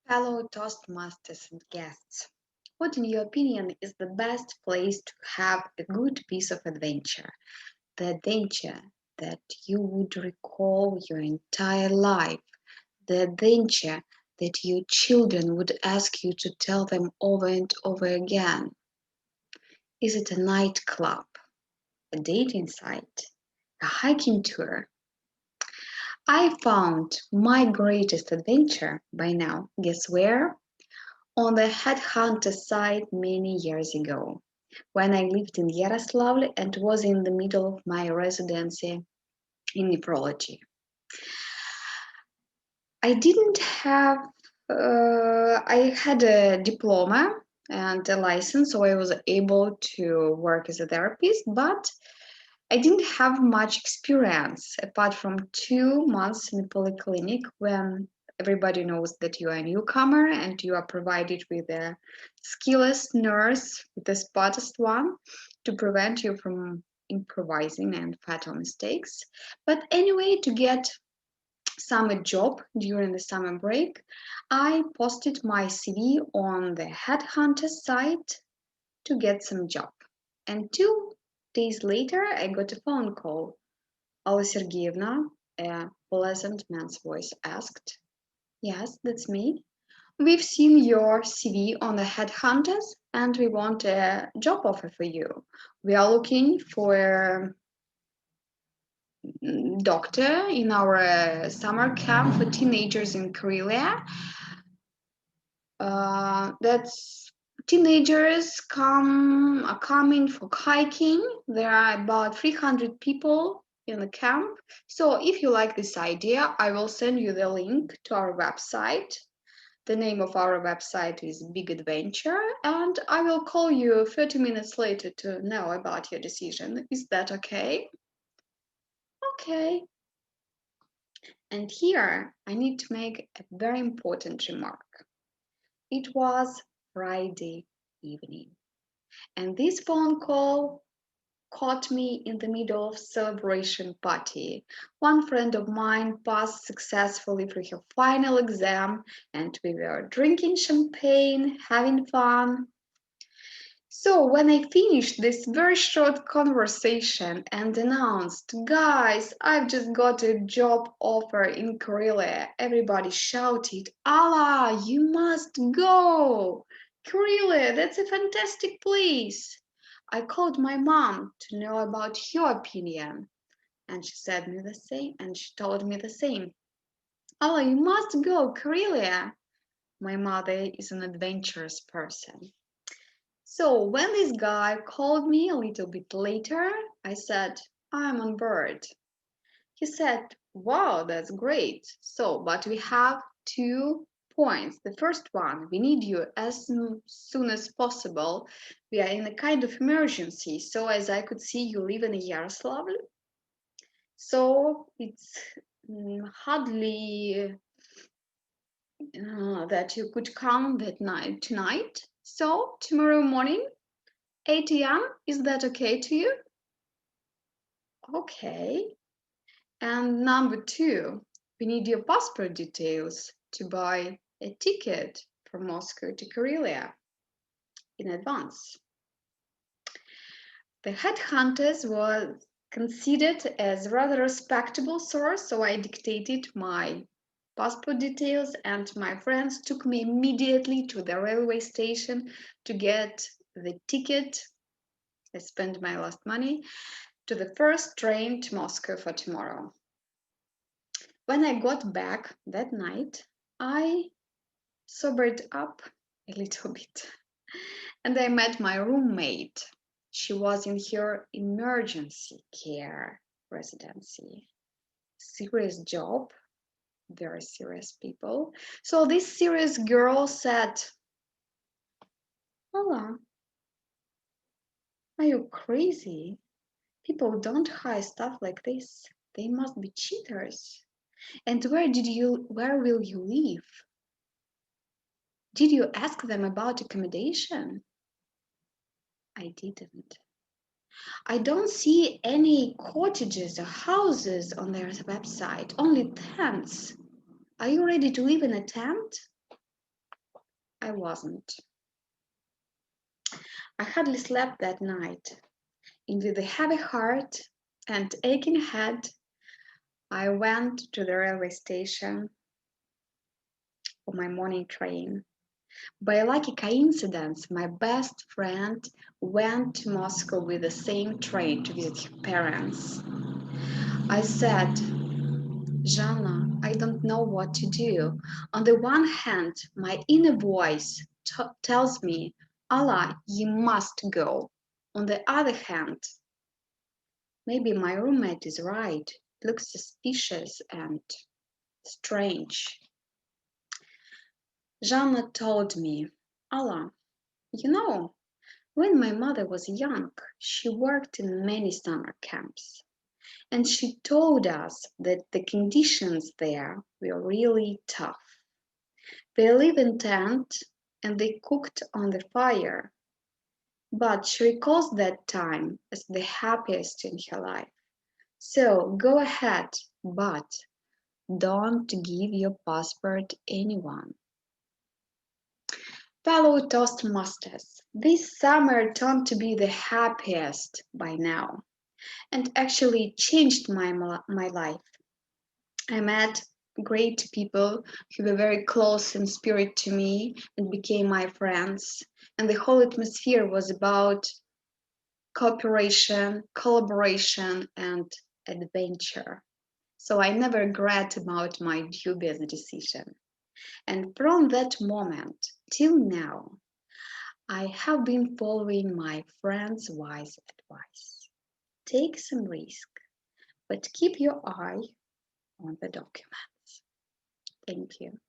Fellow Toastmasters and guests, what in your opinion is the best place to have a good piece of adventure? The adventure that you would recall your entire life, the adventure that your children would ask you to tell them over and over again. Is it a nightclub, a dating site, a hiking tour? I found my greatest adventure by now. Guess where? On the headhunter site many years ago, when I lived in Yaroslavl and was in the middle of my residency in nephrology. I didn't have, I had a diploma and a license, so I was able to work as a therapist, but I didn't have much experience apart from 2 months in a polyclinic when everybody knows that you are a newcomer and you are provided with a skillless nurse, the smartest one, to prevent you from improvising and fatal mistakes. But anyway, to get summer job during the summer break, I posted my CV on the headhunter site to get some job. And 2 days later, I got a phone call. Alla Sergeyevna, a pleasant man's voice asked. Yes, that's me. We've seen your CV on the headhunters and we want a job offer for you. We are looking for a doctor in our summer camp for teenagers in Karelia. That's teenagers are coming for hiking. There are about 300 people in the camp. So if you like this idea, I will send you the link to our website. The name of our website is Big Adventure, and I will call you 30 minutes later to know about your decision. Is that okay? Okay. And here I need to make a very important remark. It was Friday evening, and this phone call caught me in the middle of celebration party. One friend of mine passed successfully through her final exam, and we were drinking champagne, having fun. So when I finished this very short conversation and announced, guys, I've just got a job offer in Karelia, everybody shouted, Allah, you must go! Karelia, that's a fantastic place. I called my mom to know about her opinion, and she said me the same, and she told me the same. Allah, you must go, Karelia. My mother is an adventurous person. So when this guy called me a little bit later, I said, I'm on board. He said, wow, that's great. So, but we have 2 points. The first one, we need you as soon as possible. We are in a kind of emergency. So as I could see, you live in Yaroslavl. So it's hardly that you could come that night tonight. So tomorrow morning, 8 a.m., is that okay to you? Okay. And number two, we need your passport details to buy a ticket from Moscow to Karelia in advance. The headhunters were considered as rather respectable source, so I dictated my passport details and my friends took me immediately to the railway station to get the ticket. I spent my last money to the first train to Moscow for tomorrow. When I got back that night, I sobered up a little bit and I met my roommate. She was in her emergency care residency. Serious job, very serious people. So this serious girl said, Hola, are you crazy? People don't hire stuff like this. They must be cheaters. And where will you live? Did you ask them about accommodation? I didn't. I don't see any cottages or houses on their website, only tents. Are you ready to live in a tent? I wasn't. I hardly slept that night, and with a heavy heart and aching head, I went to the railway station for my morning train. By a lucky coincidence, my best friend went to Moscow with the same train to visit her parents. I said, Jana, I don't know what to do. On the one hand, my inner voice tells me, Allah, you must go. On the other hand, maybe my roommate is right. It looks suspicious and strange. Jana told me, Allah, you know, when my mother was young, she worked in many summer camps. And she told us that the conditions there were really tough. They lived in tents and they cooked on the fire. But she recalls that time as the happiest in her life. So go ahead, but don't give your passport to anyone. Fellow Toastmasters, this summer turned to be the happiest by now and actually changed my life. I met great people who were very close in spirit to me and became my friends. And the whole atmosphere was about cooperation, collaboration, and adventure. So I never regret about my dubious decision. And from that moment till now, I have been following my friend's wise advice. Take some risk, but keep your eye on the documents. Thank you.